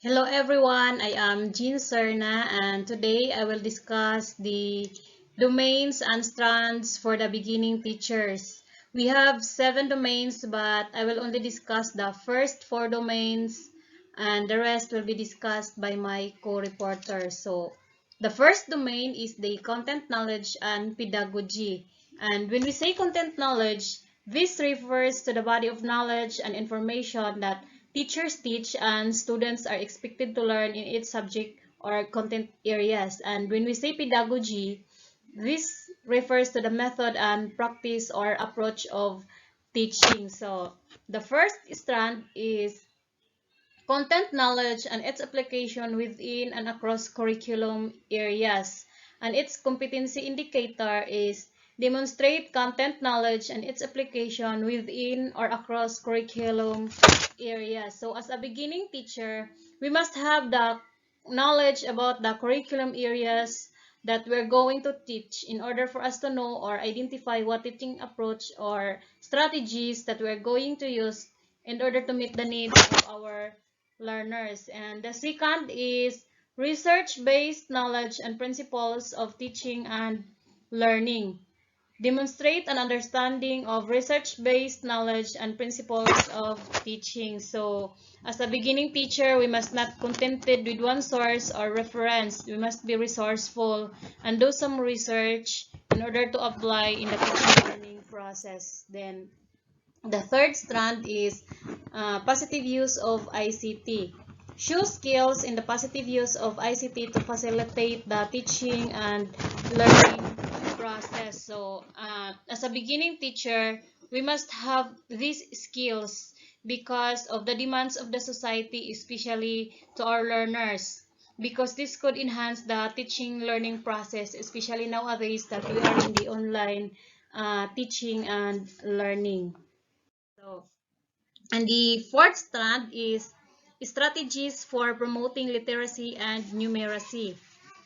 Hello everyone, I am Jean Serna and today I will discuss the domains and strands for the beginning teachers. We have 7 domains but I will only discuss the first 4 domains and the rest will be discussed by my co-reporters. So the first domain is the content knowledge and pedagogy. And when we say content knowledge, this refers to the body of knowledge and information that teachers teach and students are expected to learn in each subject or content areas. And when we say pedagogy, this refers to the method and practice or approach of teaching. So the first strand is content knowledge and its application within and across curriculum areas. And its competency indicator is demonstrate content knowledge and its application within or across curriculum areas. So as a beginning teacher, we must have the knowledge about the curriculum areas that we're going to teach in order for us to know or identify what teaching approach or strategies that we're going to use in order to meet the needs of our learners. And the second is research-based knowledge and principles of teaching and learning. Demonstrate an understanding of research-based knowledge and principles of teaching. So, as a beginning teacher, we must not contented with one source or reference. We must be resourceful and do some research in order to apply in the teaching learning process. Then, the third strand is positive use of ICT. Show skills in the positive use of ICT to facilitate the teaching and learning process. So, as a beginning teacher, we must have these skills because of the demands of the society, especially to our learners. Because this could enhance the teaching learning process, especially nowadays that we are in the online teaching and learning. So, and the fourth strand is strategies for promoting literacy and numeracy.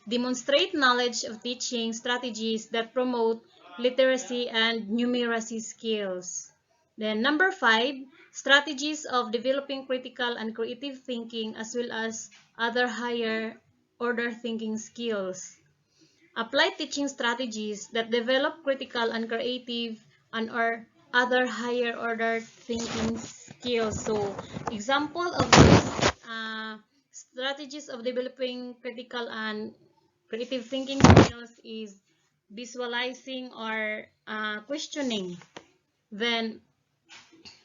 Demonstrate knowledge of teaching strategies that promote literacy and numeracy skills. Then number 5, strategies of developing critical and creative thinking as well as other higher order thinking skills. Apply teaching strategies that develop critical and creative and or other higher order thinking skills. So, example of these strategies of developing critical and creative thinking skills is visualizing or questioning. Then,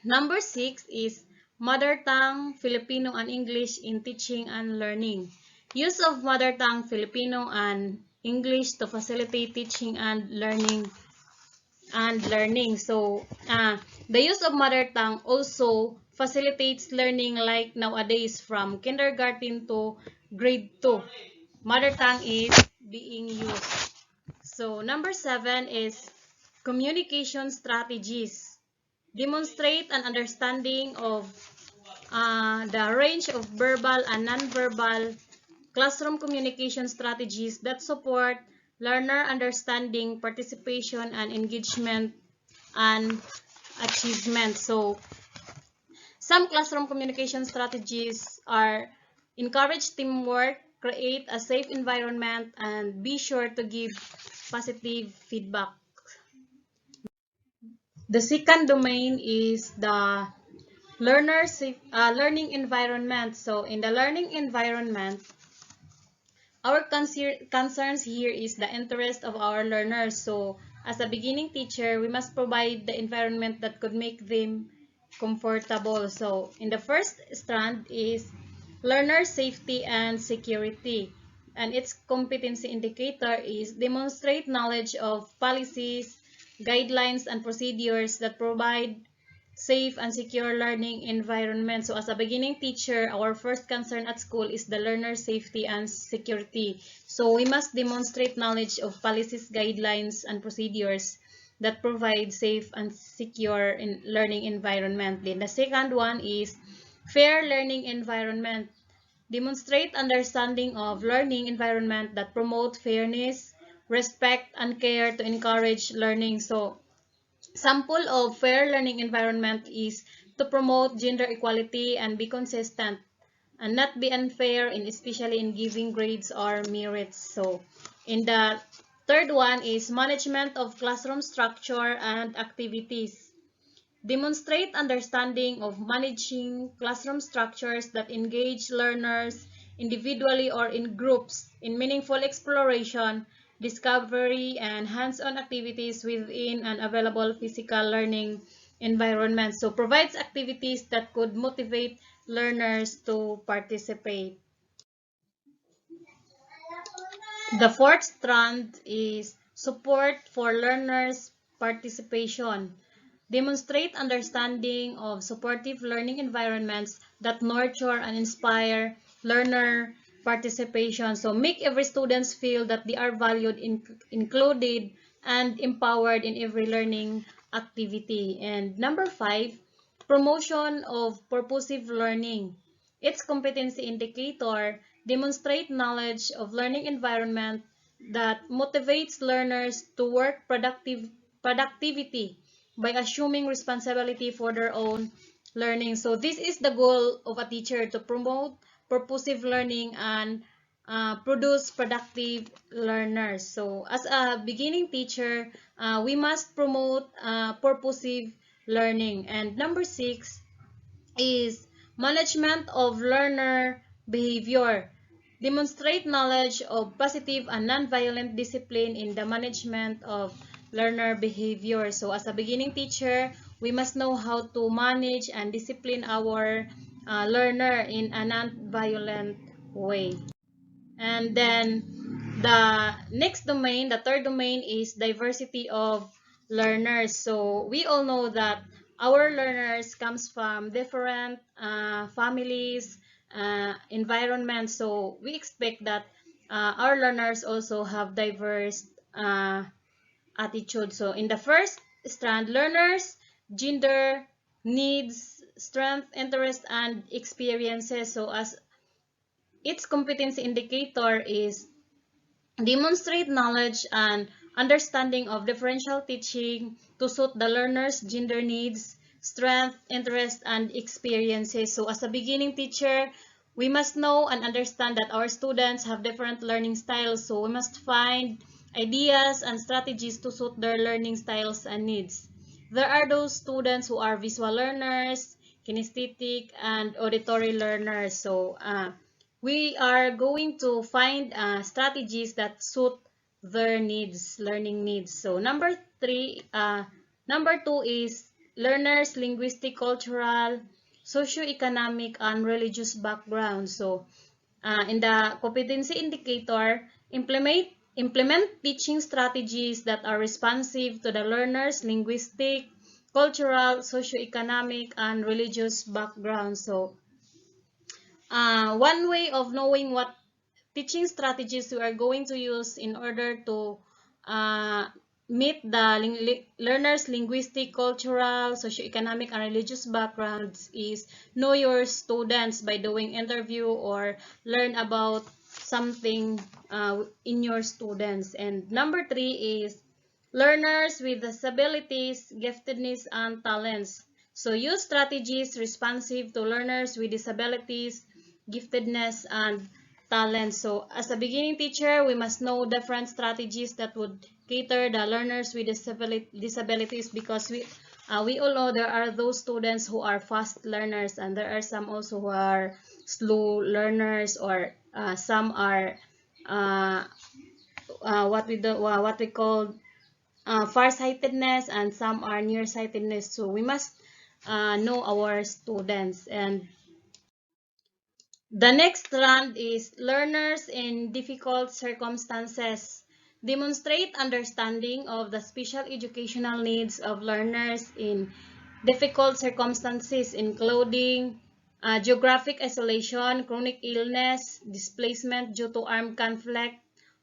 number 6 is mother tongue, Filipino, and English in teaching and learning. Use of mother tongue, Filipino, and English to facilitate teaching and learning. So, the use of mother tongue also facilitates learning like nowadays from kindergarten to grade 2. Mother tongue is being used. So, number 7 is communication strategies. Demonstrate an understanding of the range of verbal and nonverbal classroom communication strategies that support learner understanding, participation, and engagement and achievement. So, some classroom communication strategies are encourage teamwork, create a safe environment, and be sure to give positive feedback. The second domain is the learning environment. So, in the learning environment, our concerns here is the interest of our learners. So, as a beginning teacher, we must provide the environment that could make them comfortable. So, in the first strand is learner safety and security. And its competency indicator is demonstrate knowledge of policies, guidelines, and procedures that provide safe and secure learning environment. So as a beginning teacher, our first concern at school is the learner safety and security. So we must demonstrate knowledge of policies, guidelines, and procedures that provide safe and secure learning environment. Then the second one is fair learning environment. Demonstrate understanding of learning environment that promote fairness, respect, and care to encourage learning. So sample of fair learning environment is to promote gender equality and be consistent and not be unfair, in especially in giving grades or merits. So in the third one is management of classroom structure and activities. Demonstrate understanding of managing classroom structures that engage learners individually or in groups in meaningful exploration, discovery, and hands-on activities within an available physical learning environment. So provides activities that could motivate learners to participate. The fourth strand is support for learners' participation. Demonstrate understanding of supportive learning environments that nurture and inspire learner participation. So make every student feel that they are valued, included, and empowered in every learning activity. And number 5, promotion of purposive learning. Its competency indicator demonstrate knowledge of learning environment that motivates learners to work productivity by assuming responsibility for their own learning. So this is the goal of a teacher, to promote purposive learning and produce productive learners. So as a beginning teacher, we must promote purposive learning. And number 6 is management of learner behavior. Demonstrate knowledge of positive and nonviolent discipline in the management of learner behavior. So as a beginning teacher, we must know how to manage and discipline our learner in a nonviolent way. And then the next domain, the third domain, is diversity of learners. So we all know that our learners comes from different families, environments. So we expect that our learners also have diverse attitude. So in the first strand, learners, gender, needs, strength, interest, and experiences. So as its competency indicator is demonstrate knowledge and understanding of differential teaching to suit the learner's gender needs, strength, interest, and experiences. So as a beginning teacher, we must know and understand that our students have different learning styles. So we must find ideas and strategies to suit their learning styles and needs. There are those students who are visual learners, kinesthetic, and auditory learners. So we are going to find strategies that suit their needs, learning needs. So number two is learners' linguistic, cultural, socioeconomic, and religious background. So in the competency indicator, implement teaching strategies that are responsive to the learner's linguistic, cultural, socioeconomic, and religious background. So one way of knowing what teaching strategies we are going to use in order to uh, meet the learner's linguistic, cultural, socioeconomic, and religious backgrounds is know your students by doing interview or learn about something in your students. And number 3 is learners with disabilities, giftedness, and talents. So use strategies responsive to learners with disabilities, giftedness, and talent. So as a beginning teacher, we must know different strategies that would cater the learners with disabilities, because we all know there are those students who are fast learners, and there are some also who are slow learners, or some are uh, what we call farsightedness, and some are nearsightedness. So we must know our students. And the next round is learners in difficult circumstances. Demonstrate understanding of the special educational needs of learners in difficult circumstances, including geographic isolation, chronic illness, displacement due to armed conflict,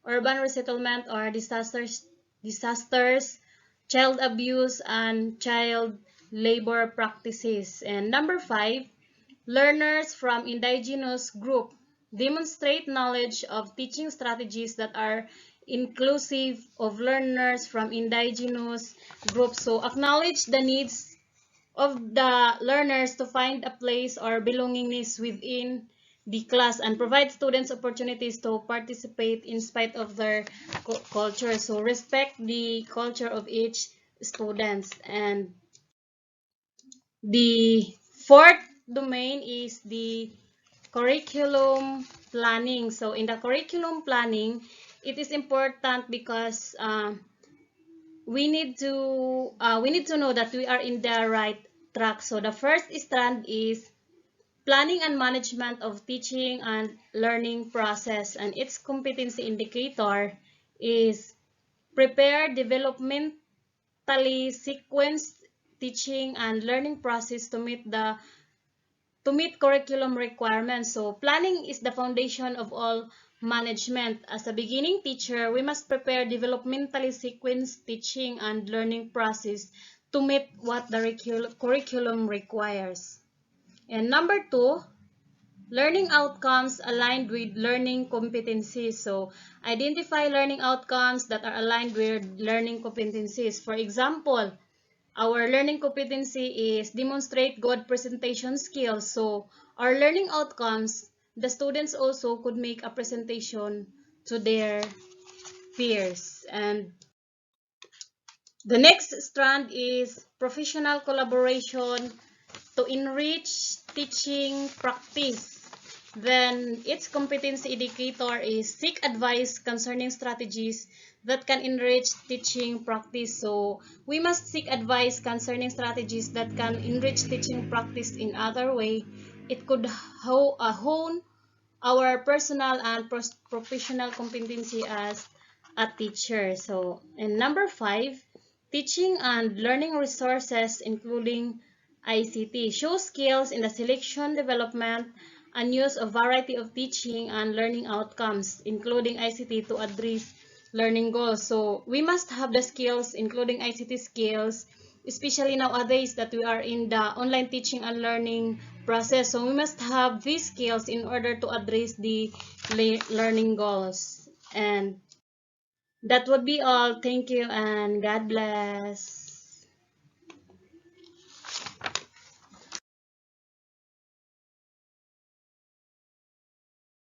urban resettlement or disasters, child abuse, and child labor practices. And number 5, learners from indigenous group. Demonstrate knowledge of teaching strategies that are inclusive of learners from indigenous groups. So acknowledge the needs of the learners to find a place or belongingness within the class and provide students opportunities to participate in spite of their culture. So respect the culture of each students. And the fourth domain is the curriculum planning. So in the curriculum planning, it is important because we need to know that we are in the right track. So the first strand is planning and management of teaching and learning process, and its competency indicator is prepare developmentally sequenced teaching and learning process to meet curriculum requirements. So planning is the foundation of all management. As a beginning teacher, we must prepare developmentally sequenced teaching and learning process to meet what the curriculum requires. And number two, learning outcomes aligned with learning competencies. So identify learning outcomes that are aligned with learning competencies. For example, our learning competency is demonstrate good presentation skills. So our learning outcomes, the students also could make a presentation to their peers. And the next strand is professional collaboration to enrich teaching practice. Then its competency indicator is seek advice concerning strategies that can enrich teaching practice. So we must seek advice concerning strategies that can enrich teaching practice in other way. It could hone our personal and professional competency as a teacher. So, and number five, teaching and learning resources, including ICT, show skills in the selection, development, and use of variety of teaching and learning outcomes, including ICT to address learning goals. So, we must have the skills, including ICT skills, especially nowadays that we are in the online teaching and learning process. So we must have these skills in order to address the learning goals. And that would be all. Thank you and God bless.